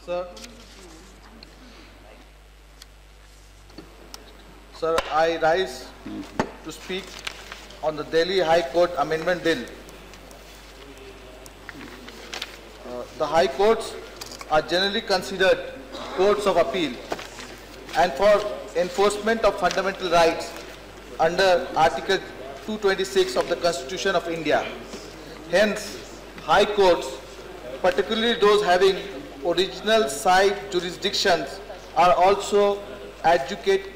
Sir, sir, I rise to speak on the Delhi High Court Amendment Bill. The High Courts are generally considered courts of appeal and for enforcement of fundamental rights under Article 226 of the Constitution of India. Hence, High Courts, particularly those having original site jurisdictions, are also adjudicating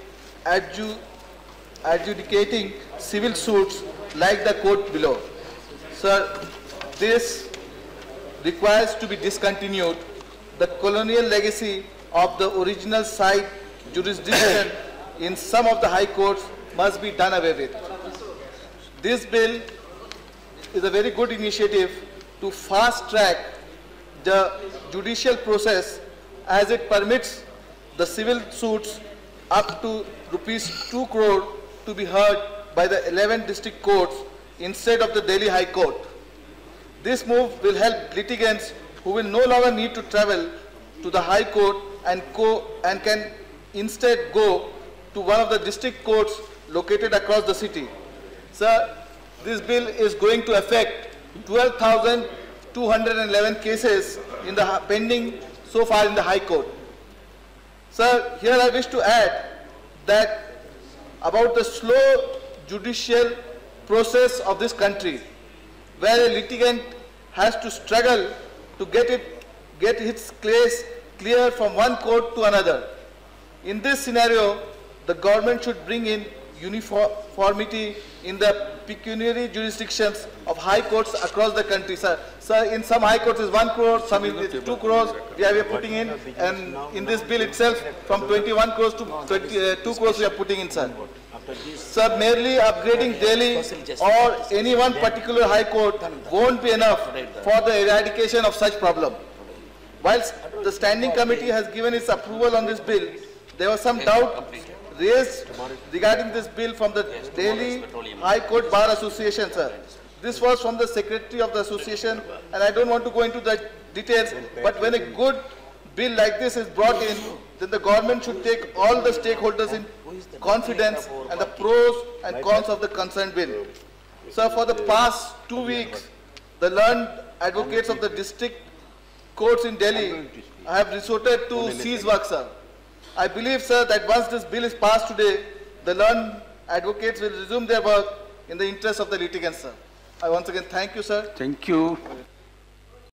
civil suits like the court below. Sir, this requires to be discontinued. The colonial legacy of the original site jurisdiction in some of the high courts must be done away with. This bill is a very good initiative to fast track the judicial process as it permits the civil suits up to ₹2 crore to be heard by the 11 district courts instead of the Delhi High Court. This move will help litigants who will no longer need to travel to the High Court and can instead go to one of the district courts located across the city. Sir, this bill is going to affect 12,211 cases in the pending so far in the High Court. Sir, here I wish to add that about the slow judicial process of this country, where a litigant has to struggle to get his case clear from one court to another. In this scenario, the government should bring in uniformity in the pecuniary jurisdictions of high courts across the country, sir. Sir, in some high courts is 1 crore, some is 2 crores we are putting in, and in this bill itself from 21 crores to 2 crores we are putting in, sir. Sir, merely upgrading Delhi or any one particular high court won't be enough for the eradication of such problem. Whilst the standing committee has given its approval on this bill, there was some doubt raised regarding this bill from the Delhi High Court Bar Association, sir. This was from the secretary of the association, and I don't want to go into the details, but when a good bill like this is brought in, then the government should take all the stakeholders in confidence and the pros and cons of the concerned bill. Sir, for the past 2 weeks, the learned advocates of the district courts in Delhi have resorted to cease work, sir. I believe, sir, that once this bill is passed today, the learned advocates will resume their work in the interest of the litigants, sir. I once again thank you, sir. Thank you.